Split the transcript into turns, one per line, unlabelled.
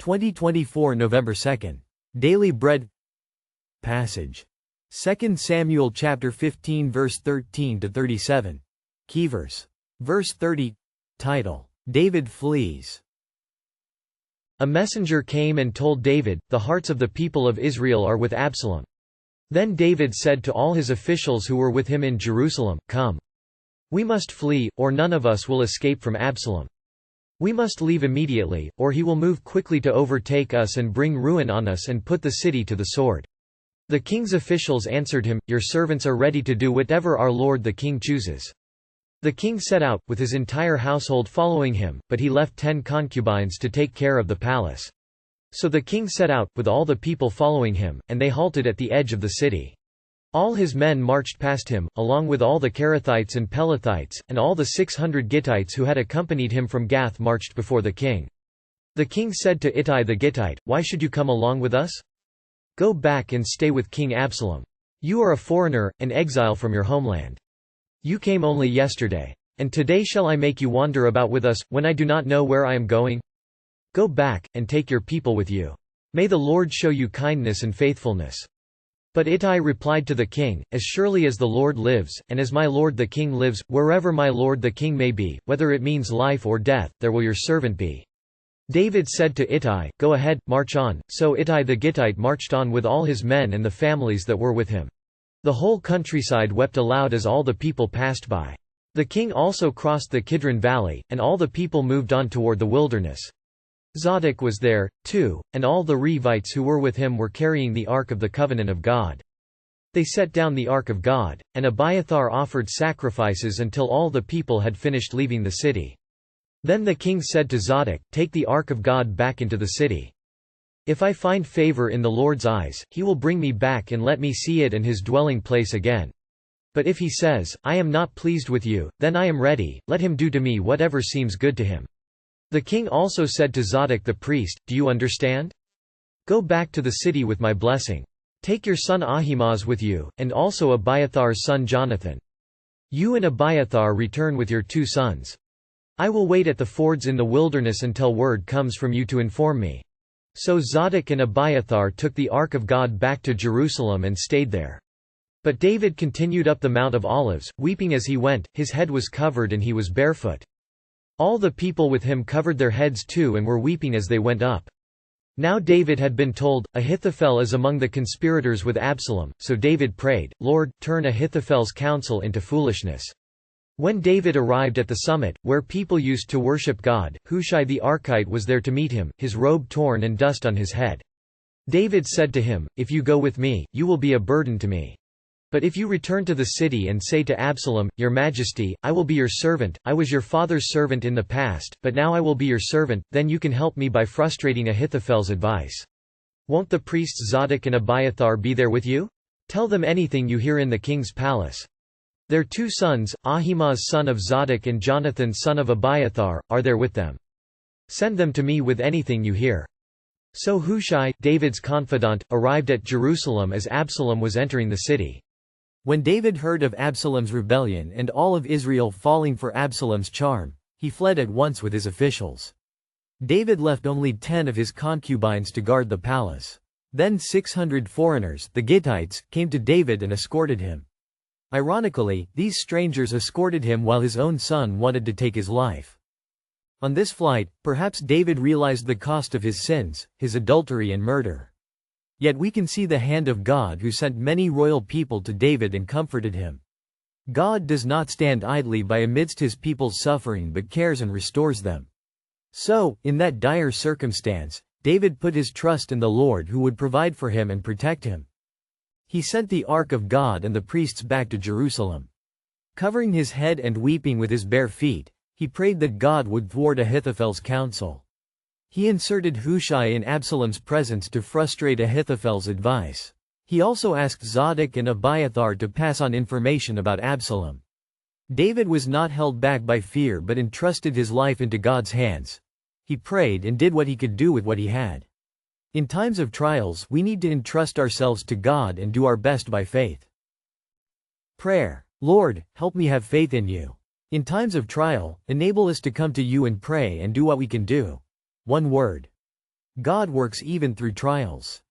2024 November 2nd. Daily Bread Passage. 2 Samuel chapter 15 verse 13 to 37. Keyverse. Verse 30. Title: David flees. A messenger came and told David, "The hearts of the people of Israel are with Absalom." Then David said to all his officials who were with him in Jerusalem, "Come. We must flee, or none of us will escape from Absalom. We must leave immediately, or he will move quickly to overtake us and bring ruin on us and put the city to the sword." The king's officials answered him, "Your servants are ready to do whatever our lord the king chooses." The king set out, with his entire household following him, but he left 10 concubines to take care of the palace. So the king set out, with all the people following him, and they halted at the edge of the city. All his men marched past him, along with all the Kerethites and Pelethites, and all the 600 Gittites who had accompanied him from Gath marched before the king. The king said to Ittai the Gittite, "Why should you come along with us? Go back and stay with King Absalom. You are a foreigner, an exile from your homeland. You came only yesterday. And today shall I make you wander about with us, when I do not know where I am going? Go back, and take your people with you. May the Lord show you kindness and faithfulness." But Ittai replied to the king, "As surely as the Lord lives, and as my lord the king lives, wherever my lord the king may be, whether it means life or death, there will your servant be." David said to Ittai, "Go ahead, march on." So Ittai the Gittite marched on with all his men and the families that were with him. The whole countryside wept aloud as all the people passed by. The king also crossed the Kidron Valley, and all the people moved on toward the wilderness. Zadok was there, too, and all the Levites who were with him were carrying the Ark of the Covenant of God. They set down the Ark of God, and Abiathar offered sacrifices until all the people had finished leaving the city. Then the king said to Zadok, "Take the Ark of God back into the city. If I find favor in the Lord's eyes, he will bring me back and let me see it and his dwelling place again. But if he says, 'I am not pleased with you,' then I am ready, let him do to me whatever seems good to him." The king also said to Zadok the priest, "Do you understand? Go back to the city with my blessing. Take your son Ahimaaz with you, and also Abiathar's son Jonathan. You and Abiathar return with your 2 sons. I will wait at the fords in the wilderness until word comes from you to inform me." So Zadok and Abiathar took the Ark of God back to Jerusalem and stayed there. But David continued up the Mount of Olives, weeping as he went, his head was covered and he was barefoot. All the people with him covered their heads too and were weeping as they went up. Now David had been told, "Ahithophel is among the conspirators with Absalom," so David prayed, "Lord, turn Ahithophel's counsel into foolishness." When David arrived at the summit, where people used to worship God, Hushai the Archite was there to meet him, his robe torn and dust on his head. David said to him, "If you go with me, you will be a burden to me. But if you return to the city and say to Absalom, 'Your Majesty, I will be your servant, I was your father's servant in the past, but now I will be your servant,' then you can help me by frustrating Ahithophel's advice. Won't the priests Zadok and Abiathar be there with you? Tell them anything you hear in the king's palace. Their 2 sons, Ahimaaz son of Zadok and Jonathan son of Abiathar, are there with them. Send them to me with anything you hear." So Hushai, David's confidant, arrived at Jerusalem as Absalom was entering the city. When David heard of Absalom's rebellion and all of Israel falling for Absalom's charm, he fled at once with his officials. David left only 10 of his concubines to guard the palace. Then 600 foreigners, the Gittites, came to David and escorted him. Ironically, these strangers escorted him while his own son wanted to take his life. On this flight, perhaps David realized the cost of his sins, his adultery and murder. Yet we can see the hand of God who sent many royal people to David and comforted him. God does not stand idly by amidst his people's suffering but cares and restores them. So, in that dire circumstance, David put his trust in the Lord who would provide for him and protect him. He sent the Ark of God and the priests back to Jerusalem. Covering his head and weeping with his bare feet, he prayed that God would thwart Ahithophel's counsel. He inserted Hushai in Absalom's presence to frustrate Ahithophel's advice. He also asked Zadok and Abiathar to pass on information about Absalom. David was not held back by fear but entrusted his life into God's hands. He prayed and did what he could do with what he had. In times of trials, we need to entrust ourselves to God and do our best by faith. Prayer. Lord, help me have faith in you. In times of trial, enable us to come to you and pray and do what we can do. One word. God works even through trials.